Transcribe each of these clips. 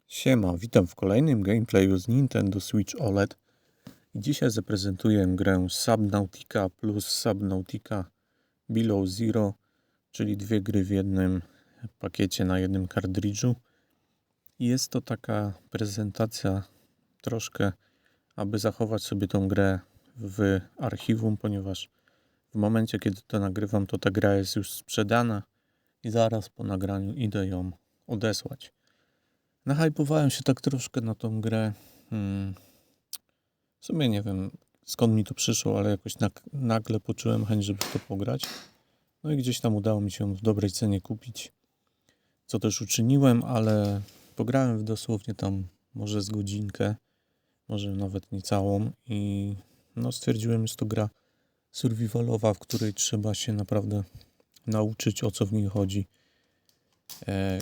Siema, witam w kolejnym gameplayu z Nintendo Switch OLED i dzisiaj zaprezentuję grę Subnautica plus Subnautica Below Zero, czyli dwie gry w jednym pakiecie na jednym kartridżu. Jest to taka prezentacja troszkę, aby zachować sobie tą grę w archiwum, ponieważ w momencie, kiedy to nagrywam, to ta gra jest już sprzedana i zaraz po nagraniu idę ją odesłać. Nahypowałem się tak troszkę na tą grę. W sumie nie wiem, skąd mi to przyszło, ale jakoś nagle poczułem chęć, żeby w to pograć. No i gdzieś tam udało mi się w dobrej cenie kupić, co też uczyniłem, ale pograłem w dosłownie tam może z godzinkę, może nawet nie całą i no stwierdziłem, że jest to gra survivalowa, w której trzeba się naprawdę nauczyć, o co w niej chodzi.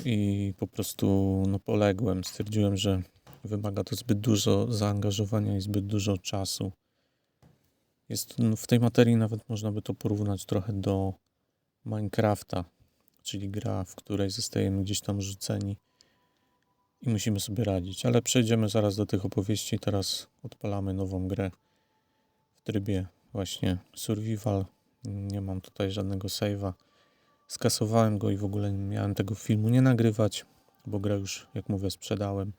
I po prostu poległem. Stwierdziłem, że wymaga to zbyt dużo zaangażowania i zbyt dużo czasu. Jest w tej materii nawet można by to porównać trochę do Minecrafta, czyli gra, w której zostajemy gdzieś tam rzuceni i musimy sobie radzić. Ale przejdziemy zaraz do tych opowieści. Teraz odpalamy nową grę w trybie właśnie survival. Nie mam tutaj żadnego save'a. Skasowałem go i w ogóle nie miałem tego filmu nie nagrywać, bo grę już, jak mówię, sprzedałem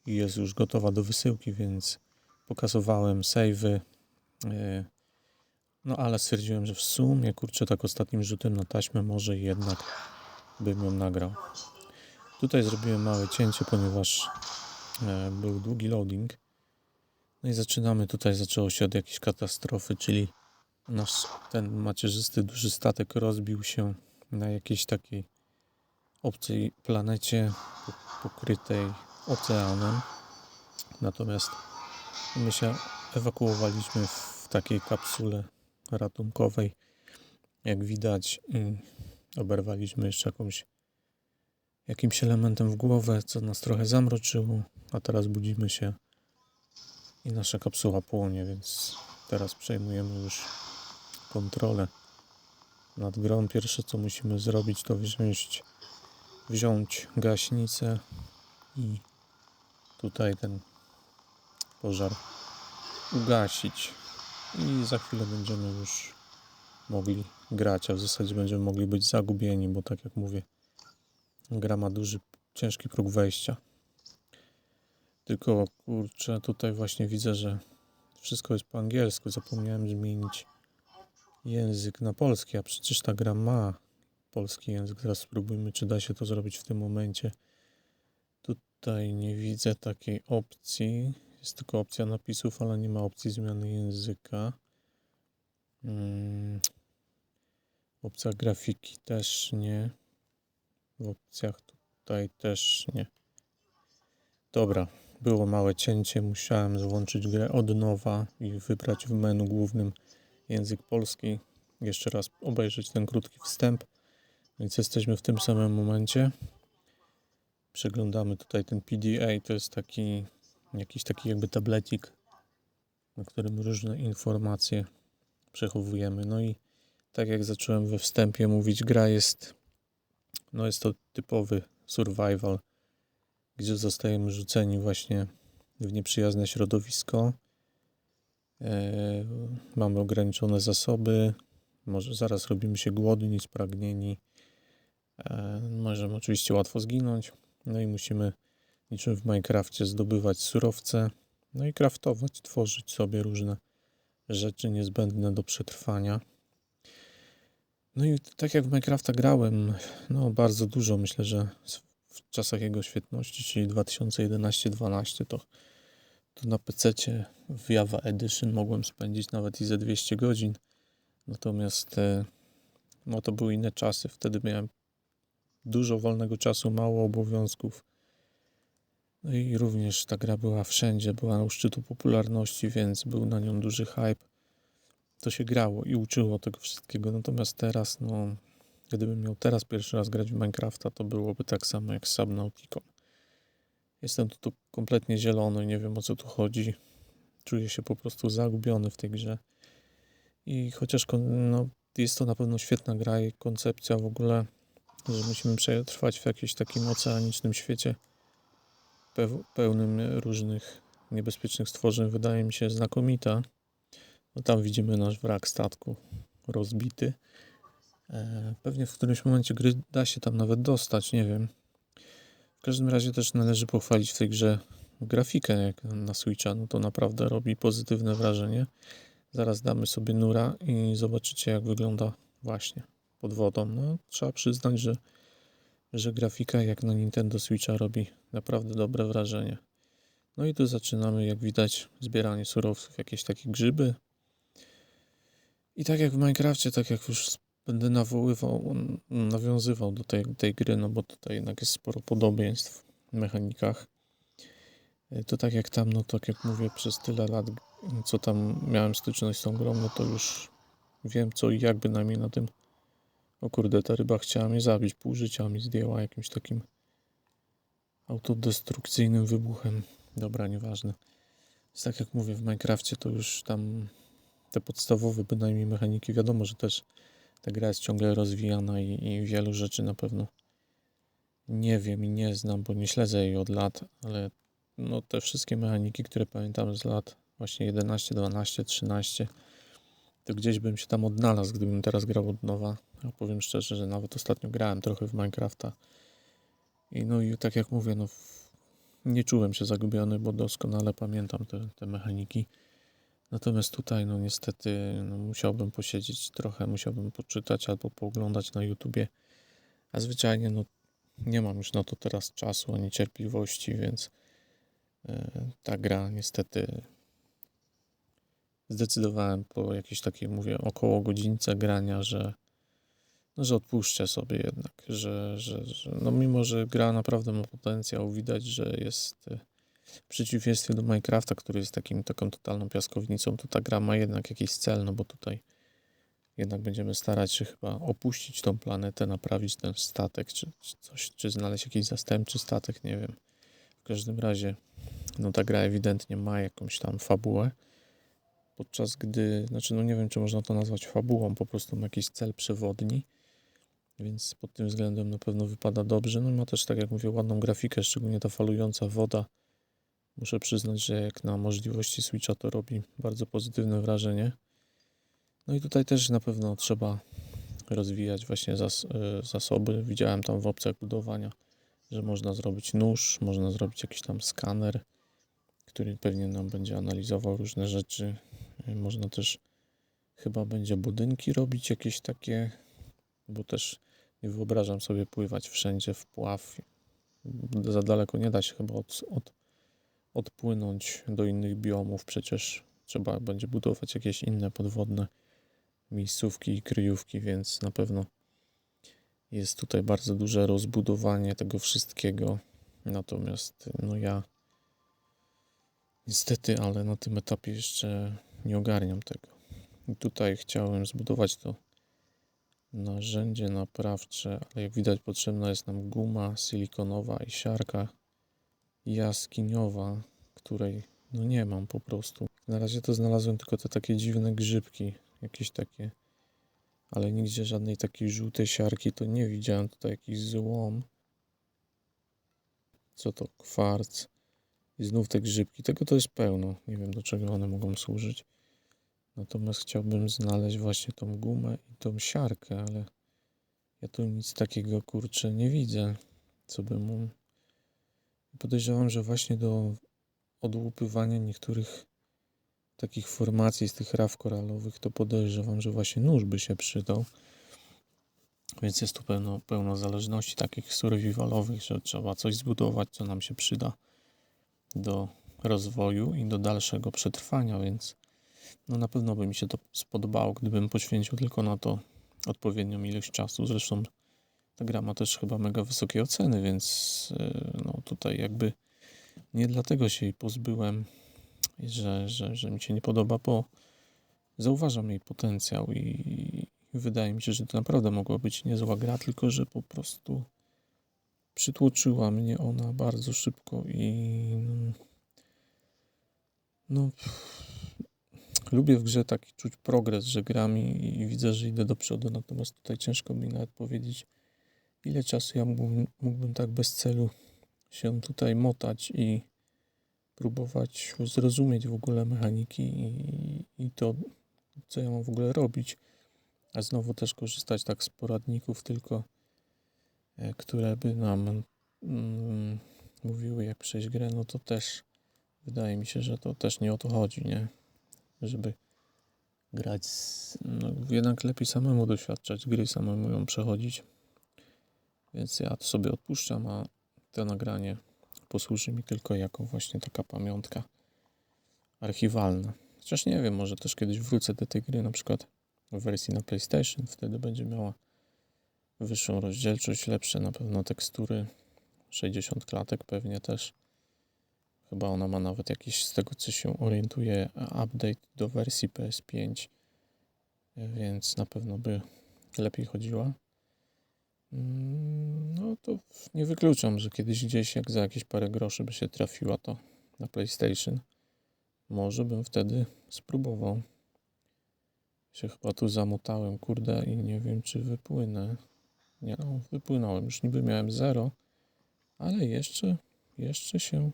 i jest już gotowa do wysyłki, więc pokasowałem save'y. No ale stwierdziłem, że w sumie, kurczę, tak ostatnim rzutem na taśmę może jednak bym ją nagrał. Tutaj zrobiłem małe cięcie, ponieważ był długi loading. No i zaczynamy. Tutaj zaczęło się od jakiejś katastrofy, czyli nasz ten macierzysty duży statek rozbił się na jakiejś takiej obcej planecie pokrytej oceanem. Natomiast my się ewakuowaliśmy w takiej kapsule ratunkowej, jak widać, i oberwaliśmy jeszcze jakimś elementem w głowę, co nas trochę zamroczyło, a teraz budzimy się i nasza kapsuła płonie, więc teraz przejmujemy już kontrolę nad grą. Pierwsze, co musimy zrobić, to wziąć gaśnicę i tutaj ten pożar ugasić i za chwilę będziemy już mogli grać, a w zasadzie będziemy mogli być zagubieni, bo tak jak mówię, gra ma ciężki próg wejścia. Tylko kurczę, tutaj właśnie widzę, że wszystko jest po angielsku. Zapomniałem zmienić język na polski, a przecież ta gra ma polski język. Teraz spróbujmy, czy da się to zrobić w tym momencie. Tutaj nie widzę takiej opcji. Jest tylko opcja napisów, ale nie ma opcji zmiany języka. Opcja grafiki też nie. W opcjach tutaj też nie. Dobra, było małe cięcie. Musiałem złączyć grę od nowa i wybrać w menu głównym język polski. Jeszcze raz obejrzeć ten krótki wstęp. Więc jesteśmy w tym samym momencie. Przeglądamy tutaj ten PDA. To jest jakiś taki jakby tablecik, na którym różne informacje przechowujemy. No i tak jak zacząłem we wstępie mówić, gra jest to typowy survival, gdzie zostajemy rzuceni właśnie w nieprzyjazne środowisko. Mamy ograniczone zasoby, może zaraz robimy się głodni, spragnieni. Możemy oczywiście łatwo zginąć. No i musimy, niczym w Minecrafcie, zdobywać surowce, no i craftować, tworzyć sobie różne rzeczy niezbędne do przetrwania. No i tak jak w Minecrafta grałem, bardzo dużo, myślę, że w czasach jego świetności, czyli 2011-12, to na PC-cie w Java Edition mogłem spędzić nawet i ze 200 godzin. Natomiast to były inne czasy. Wtedy miałem dużo wolnego czasu, mało obowiązków. No i również ta gra była wszędzie, była u szczytu popularności, więc był na nią duży hype. To się grało i uczyło tego wszystkiego. Natomiast teraz, gdybym miał teraz pierwszy raz grać w Minecrafta, to byłoby tak samo jak z Subnautiką. Jestem tu kompletnie zielony, nie wiem, o co tu chodzi. Czuję się po prostu zagubiony w tej grze. I chociaż jest to na pewno świetna gra i koncepcja w ogóle, że musimy przetrwać w jakimś takim oceanicznym świecie, pełnym różnych niebezpiecznych stworzeń wydaje mi się znakomita. No tam widzimy nasz wrak statku rozbity. Pewnie w którymś momencie gry da się tam nawet dostać, nie wiem. W każdym razie też należy pochwalić w tej grze grafikę jak na Switcha, no to naprawdę robi pozytywne wrażenie. Zaraz damy sobie nura i zobaczycie jak wygląda właśnie pod wodą. No trzeba przyznać, że grafika jak na Nintendo Switcha robi naprawdę dobre wrażenie. No i tu zaczynamy, jak widać, zbieranie surowców, jakieś takie grzyby. I tak jak w Minecrafcie, tak jak już będę nawiązywał do tej gry, no bo tutaj jednak jest sporo podobieństw w mechanikach. To tak jak tam, no tak jak mówię, przez tyle lat, co tam miałem styczność z tą grą, no to już wiem co i jak bynajmniej na tym. O kurde, ta ryba chciała mnie zabić, pół życia mi zdjęła jakimś takim autodestrukcyjnym wybuchem. Dobra, nieważne. Więc tak jak mówię, w Minecrafcie to już tam te podstawowe bynajmniej mechaniki, wiadomo, że też ta gra jest ciągle rozwijana i wielu rzeczy na pewno nie wiem i nie znam, bo nie śledzę jej od lat, ale no te wszystkie mechaniki, które pamiętam z lat właśnie 11, 12, 13, to gdzieś bym się tam odnalazł, gdybym teraz grał od nowa. Ja powiem szczerze, że nawet ostatnio grałem trochę w Minecrafta i no i tak jak mówię, no nie czułem się zagubiony, bo doskonale pamiętam te mechaniki. Natomiast tutaj, no niestety, no, musiałbym posiedzieć trochę, musiałbym poczytać albo pooglądać na YouTubie, a zwyczajnie, no nie mam już na to teraz czasu ani cierpliwości, więc ta gra niestety zdecydowałem po jakiejś takiej, mówię, około godzince grania, że odpuszczę sobie jednak, że no mimo, że gra naprawdę ma potencjał, widać, że jest w przeciwieństwie do Minecrafta, który jest taką totalną piaskownicą, to ta gra ma jednak jakiś cel, no bo tutaj jednak będziemy starać się chyba opuścić tą planetę, naprawić ten statek, czy coś, czy znaleźć jakiś zastępczy statek, nie wiem. W każdym razie, no ta gra ewidentnie ma jakąś tam fabułę, podczas gdy, znaczy no nie wiem, czy można to nazwać fabułą, po prostu ma jakiś cel przewodni, więc pod tym względem na pewno wypada dobrze. No i ma też, tak jak mówię, ładną grafikę, szczególnie ta falująca woda. Muszę przyznać, że jak na możliwości Switcha to robi bardzo pozytywne wrażenie. No i tutaj też na pewno trzeba rozwijać właśnie zasoby. Widziałem tam w opcjach budowania, że można zrobić nóż, można zrobić jakiś tam skaner, który pewnie nam będzie analizował różne rzeczy. Można też chyba będzie budynki robić jakieś takie, bo też nie wyobrażam sobie pływać wszędzie w pław. Za daleko nie da się chyba odpłynąć do innych biomów. Przecież trzeba będzie budować jakieś inne podwodne miejscówki i kryjówki, więc na pewno jest tutaj bardzo duże rozbudowanie tego wszystkiego. Natomiast no ja niestety, ale na tym etapie jeszcze nie ogarniam tego. I tutaj chciałem zbudować to narzędzie naprawcze, ale jak widać potrzebna jest nam guma silikonowa i siarka jaskiniowa, której no nie mam po prostu. Na razie to znalazłem tylko te takie dziwne grzybki, jakieś takie, ale nigdzie żadnej takiej żółtej siarki to nie widziałem. Tutaj jakiś złom. Co to? Kwarc. I znów te grzybki. Tego to jest pełno. Nie wiem, do czego one mogą służyć. Natomiast chciałbym znaleźć właśnie tą gumę i tą siarkę, ale ja tu nic takiego, kurczę, nie widzę, co by mu... Podejrzewam, że właśnie do odłupywania niektórych takich formacji z tych raf koralowych, to podejrzewam, że właśnie nóż by się przydał. Więc jest tu pełno zależności takich survivalowych, że trzeba coś zbudować, co nam się przyda do rozwoju i do dalszego przetrwania, więc no na pewno by mi się to spodobało, gdybym poświęcił tylko na to odpowiednią ilość czasu. Zresztą ta gra ma też chyba mega wysokie oceny, więc no tutaj jakby nie dlatego się jej pozbyłem, że mi się nie podoba, bo zauważam jej potencjał i wydaje mi się, że to naprawdę mogła być niezła gra, tylko że po prostu przytłoczyła mnie ona bardzo szybko i no lubię w grze taki czuć progres, że gram i widzę, że idę do przodu, natomiast tutaj ciężko mi nawet powiedzieć, ile czasu ja mógłbym tak bez celu się tutaj motać i próbować zrozumieć w ogóle mechaniki i to, co ja mam w ogóle robić. A znowu też korzystać tak z poradników tylko, które by nam mówiły, jak przejść grę, no to też wydaje mi się, że to też nie o to chodzi, nie? Żeby grać, no jednak lepiej samemu doświadczać gry, samemu ją przechodzić. Więc ja to sobie odpuszczam, a to nagranie posłuży mi tylko jako właśnie taka pamiątka archiwalna. Chociaż nie wiem, może też kiedyś wrócę do tej gry, na przykład w wersji na PlayStation, wtedy będzie miała wyższą rozdzielczość, lepsze na pewno tekstury, 60 klatek pewnie też. Chyba ona ma nawet jakiś, z tego co się orientuje, update do wersji PS5, więc na pewno by lepiej chodziła. No to nie wykluczam, że kiedyś gdzieś, jak za jakieś parę groszy by się trafiła to na PlayStation, może bym wtedy spróbował. Się chyba tu zamotałem, kurde, i nie wiem, czy wypłynę. Nie, no, wypłynąłem. Już niby miałem 0, ale jeszcze się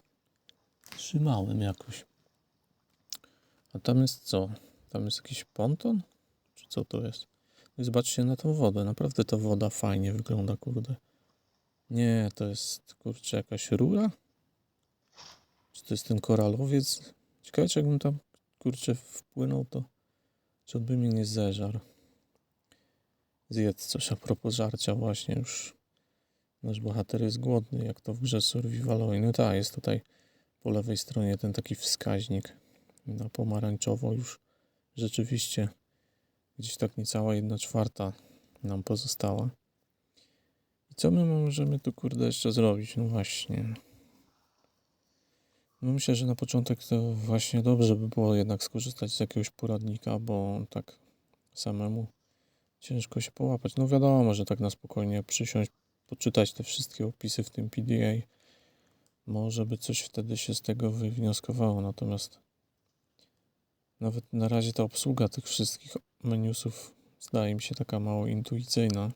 trzymałem jakoś. A tam jest co? Tam jest jakiś ponton? Czy co to jest? I zobaczcie na tą wodę. Naprawdę ta woda fajnie wygląda, kurde. Nie, to jest, kurczę, jakaś rura? Czy to jest ten koralowiec? Ciekawe, czy jakbym tam, kurczę, wpłynął, to czy on by mnie nie zeżarł. Zjedz coś a propos żarcia właśnie już. Nasz bohater jest głodny, jak to w grze survivalowej. No tak, jest tutaj po lewej stronie ten taki wskaźnik na pomarańczowo już rzeczywiście gdzieś tak niecała 1/4 nam pozostała. I co my możemy tu, kurde, jeszcze zrobić? No właśnie. No myślę, że na początek to właśnie dobrze by było jednak skorzystać z jakiegoś poradnika, bo tak samemu ciężko się połapać. No wiadomo, że tak na spokojnie przysiąść, poczytać te wszystkie opisy w tym PDA. Może by coś wtedy się z tego wywnioskowało, natomiast nawet na razie ta obsługa tych wszystkich menusów zdaje mi się taka mało intuicyjna.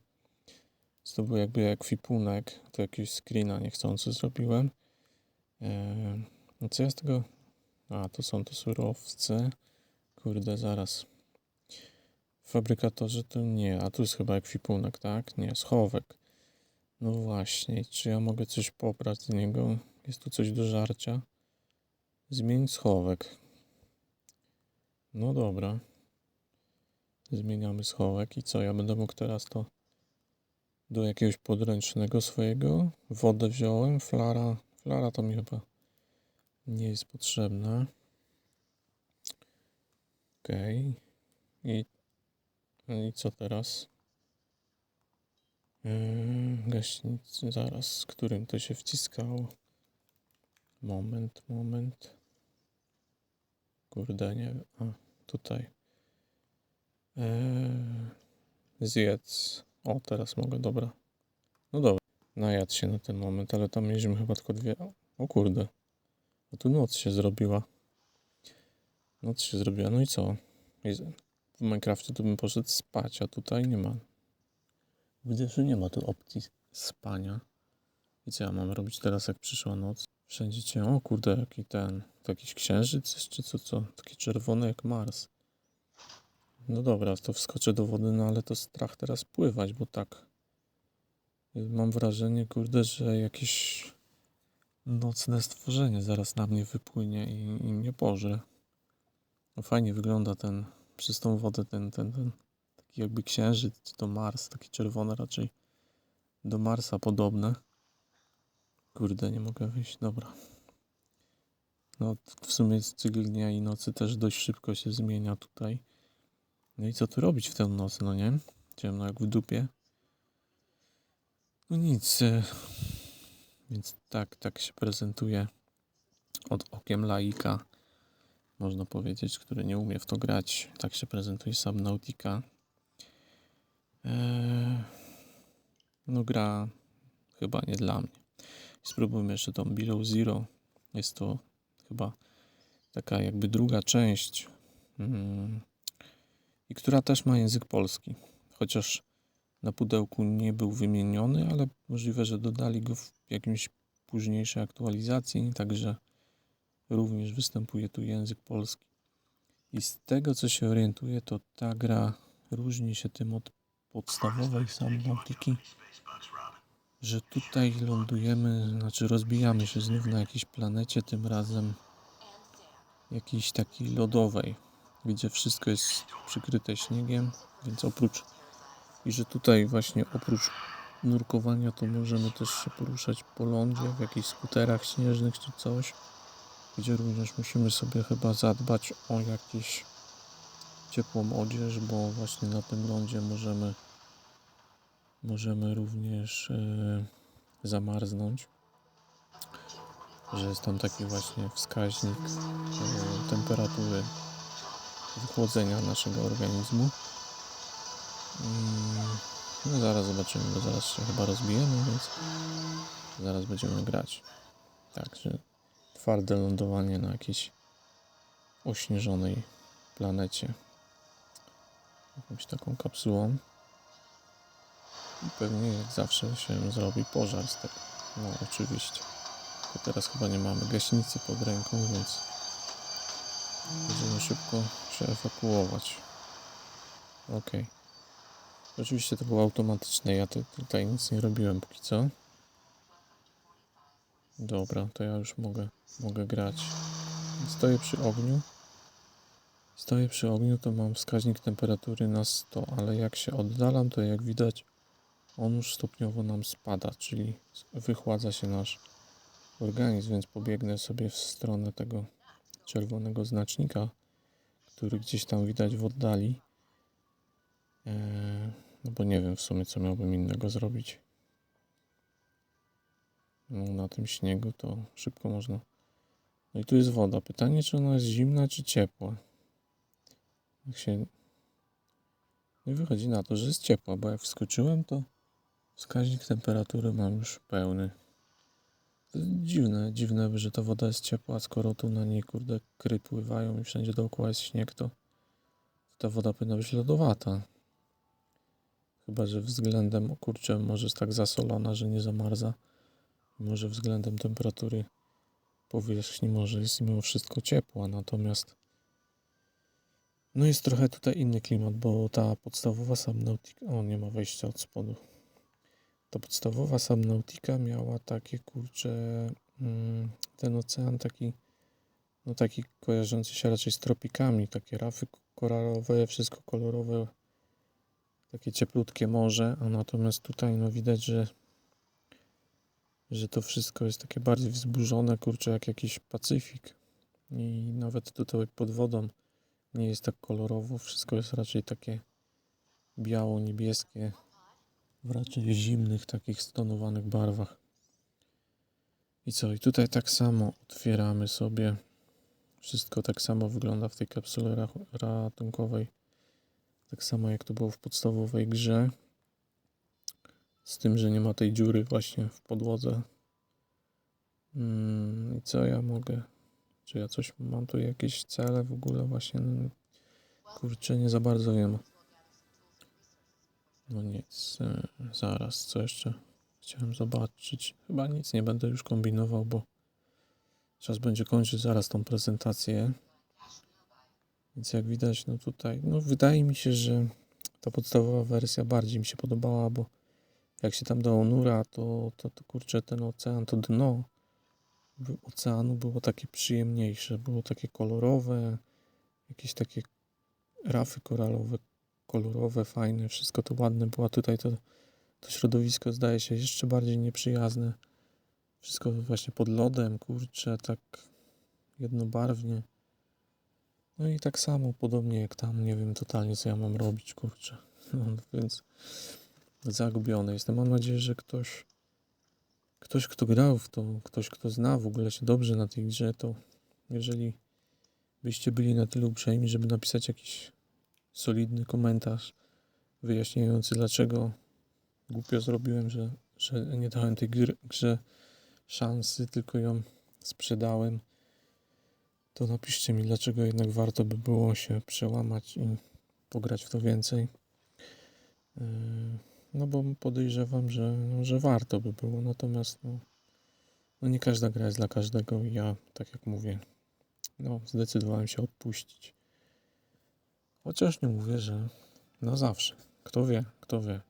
To był jakby ekwipunek, to jakiegoś screena niechcący zrobiłem. No co ja z tego... A, to są te surowce. Kurde, zaraz. W fabrykatorze to nie, a tu jest chyba ekwipunek, tak? Nie, schowek. No właśnie, czy ja mogę coś pobrać z niego? Jest tu coś do żarcia? Zmień schowek. No dobra. Zmieniamy schowek i co? Ja będę mógł teraz to do jakiegoś podręcznego swojego. Wodę wziąłem, flara. Flara to mi chyba nie jest potrzebna. Okej. I co teraz? Gaśnicy, zaraz, z którym to się wciskało? Moment. Kurde, nie wiem. A, tutaj. Zjedz. O, teraz mogę, dobra. No dobra. Najadł się na ten moment, ale tam mieliśmy chyba tylko 2. O kurde. A tu noc się zrobiła. No i co? W Minecrafcie to bym poszedł spać, a tutaj nie ma. Widzę, że nie ma tu opcji spania. I co ja mam robić teraz, jak przyszła noc? Wszędzie cię... O kurde, jaki ten... To jakiś księżyc czy co? Taki czerwony jak Mars. No dobra, to wskoczę do wody, no ale to strach teraz pływać, bo tak... Mam wrażenie, kurde, że jakieś nocne stworzenie zaraz na mnie wypłynie i mnie pożre. No fajnie wygląda ten... Przez tą wodę ten taki jakby księżyc, czy to Mars, taki czerwony raczej do Marsa podobne. Kurde, nie mogę wyjść, dobra. No w sumie cykl dnia i nocy też dość szybko się zmienia tutaj. No i co tu robić w tę noc, no nie? Ciemno jak w dupie. No nic, więc tak się prezentuje od okiem laika, można powiedzieć, który nie umie w to grać. Tak się prezentuje Subnautica. No gra chyba nie dla mnie. Spróbujmy jeszcze tą Below Zero. Jest to chyba taka jakby druga część i która też ma język polski. Chociaż na pudełku nie był wymieniony, ale możliwe, że dodali go w jakimś późniejszej aktualizacji, także również występuje tu język polski. I z tego, co się orientuję, to ta gra różni się tym od podstawowej Subnautiki, że tutaj lądujemy, znaczy rozbijamy się znów na jakiejś planecie, tym razem jakiejś takiej lodowej, gdzie wszystko jest przykryte śniegiem, więc i że tutaj właśnie oprócz nurkowania to możemy też się poruszać po lądzie w jakichś skuterach śnieżnych czy coś, gdzie również musimy sobie chyba zadbać o jakieś ciepłą odzież, bo właśnie na tym lądzie możemy również zamarznąć, że jest tam taki właśnie wskaźnik temperatury wychłodzenia naszego organizmu. No zaraz zobaczymy, bo zaraz się chyba rozbijemy, więc zaraz będziemy grać. Także twarde lądowanie na jakiejś ośnieżonej planecie. Jakąś taką kapsułą. I pewnie jak zawsze się zrobi pożar z tego. No oczywiście. To teraz chyba nie mamy gaśnicy pod ręką, więc będziemy szybko się ewakuować. Okej. Oczywiście to było automatyczne, ja tutaj nic nie robiłem póki co. Dobra, to ja już mogę grać. Stoję przy ogniu, to mam wskaźnik temperatury na 100, ale jak się oddalam, to jak widać on już stopniowo nam spada, czyli wychładza się nasz organizm, więc pobiegnę sobie w stronę tego czerwonego znacznika, który gdzieś tam widać w oddali. No bo nie wiem w sumie, co miałbym innego zrobić. No, na tym śniegu to szybko można. No i tu jest woda. Pytanie, czy ona jest zimna, czy ciepła. No i wychodzi na to, że jest ciepła, bo jak wskoczyłem, to wskaźnik temperatury mam już pełny. To jest dziwne, że ta woda jest ciepła, skoro tu na niej, kurde, kry pływają i wszędzie dookoła jest śnieg, to ta woda powinna być lodowata. Chyba że względem, kurczę, może jest tak zasolona, że nie zamarza. Może względem temperatury powierzchni może jest mimo wszystko ciepła, natomiast no jest trochę tutaj inny klimat, bo ta podstawowa Subnautica, nie ma wejścia od spodu. Ta podstawowa Subnautica miała takie, kurcze, ten ocean taki kojarzący się raczej z tropikami, takie rafy koralowe, wszystko kolorowe, takie cieplutkie morze, a natomiast tutaj no widać, że to wszystko jest takie bardziej wzburzone, kurczę, jak jakiś Pacyfik. I nawet tutaj pod wodą nie jest tak kolorowo, wszystko jest raczej takie biało-niebieskie, w raczej zimnych, takich stonowanych barwach. I co? I tutaj tak samo otwieramy sobie, wszystko tak samo wygląda w tej kapsule ratunkowej, tak samo jak to było w podstawowej grze, z tym, że nie ma tej dziury właśnie w podłodze. I co ja mogę? Czy ja coś mam tu jakieś cele w ogóle właśnie? No, kurczę, nie za bardzo wiem. No nic, zaraz, co jeszcze chciałem zobaczyć. Chyba nic nie będę już kombinował, bo czas będzie kończyć zaraz tą prezentację. Więc jak widać, no tutaj, no wydaje mi się, że ta podstawowa wersja bardziej mi się podobała, bo jak się tam dało nura, to kurczę, ten ocean, to dno oceanu było takie przyjemniejsze, było takie kolorowe, jakieś takie rafy koralowe, kolorowe, fajne, wszystko to ładne było, a tutaj to środowisko zdaje się jeszcze bardziej nieprzyjazne. Wszystko właśnie pod lodem, kurczę, tak jednobarwnie. No i tak samo, podobnie jak tam, nie wiem totalnie, co ja mam robić, kurczę. No, więc zagubiony jestem. Mam nadzieję, że ktoś, kto grał w to, ktoś, kto zna w ogóle się dobrze na tej grze, to jeżeli byście byli na tyle uprzejmi, żeby napisać jakiś solidny komentarz wyjaśniający, dlaczego głupio zrobiłem, że nie dałem tej grze szansy, tylko ją sprzedałem, to napiszcie mi, dlaczego jednak warto by było się przełamać i pograć w to więcej. No bo podejrzewam, że warto by było, natomiast no No nie każda gra jest dla każdego i ja, tak jak mówię, no zdecydowałem się odpuścić. Chociaż nie mówię, że na zawsze. Kto wie, kto wie.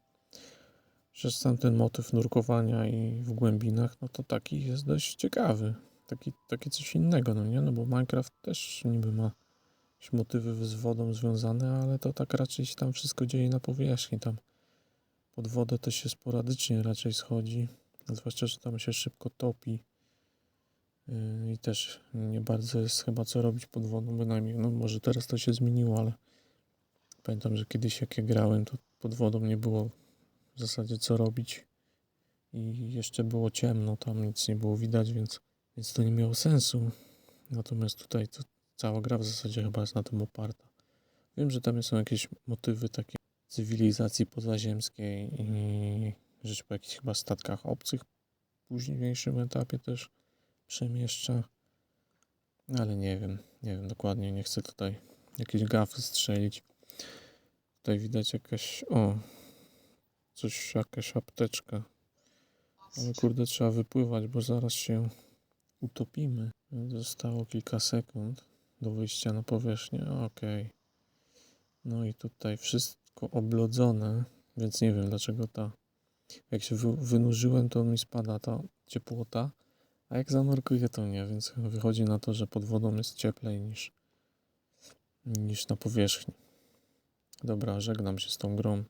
Przecież sam ten motyw nurkowania i w głębinach, no to taki jest dość ciekawy. Taki coś innego, no nie? No bo Minecraft też niby ma jakieś motywy z wodą związane, ale to tak raczej się tam wszystko dzieje na powierzchni. Tam pod wodę to się sporadycznie raczej schodzi. Zwłaszcza, że tam się szybko topi. I też nie bardzo jest chyba co robić pod wodą, bynajmniej. No może teraz to się zmieniło, ale pamiętam, że kiedyś jak ja grałem, to pod wodą nie było w zasadzie co robić. I jeszcze było ciemno, tam nic nie było widać, więc to nie miało sensu. Natomiast tutaj to cała gra w zasadzie chyba jest na tym oparta. Wiem, że tam są jakieś motywy takie cywilizacji pozaziemskiej i że się po jakichś chyba statkach obcych w późniejszym etapie też przemieszcza. Ale nie wiem dokładnie, nie chcę tutaj jakieś gafy strzelić. Tutaj widać jakaś apteczka. Ale kurde, trzeba wypływać, bo zaraz się utopimy. Zostało kilka sekund do wyjścia na powierzchnię. Okej. No i tutaj wszystko oblodzone, więc nie wiem dlaczego jak się wynurzyłem, to mi spada ta ciepłota, a jak zanurkuję, to nie, więc wychodzi na to, że pod wodą jest cieplej niż na powierzchni. Dobra, żegnam się z tą grą.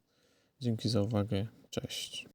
Dzięki za uwagę. Cześć.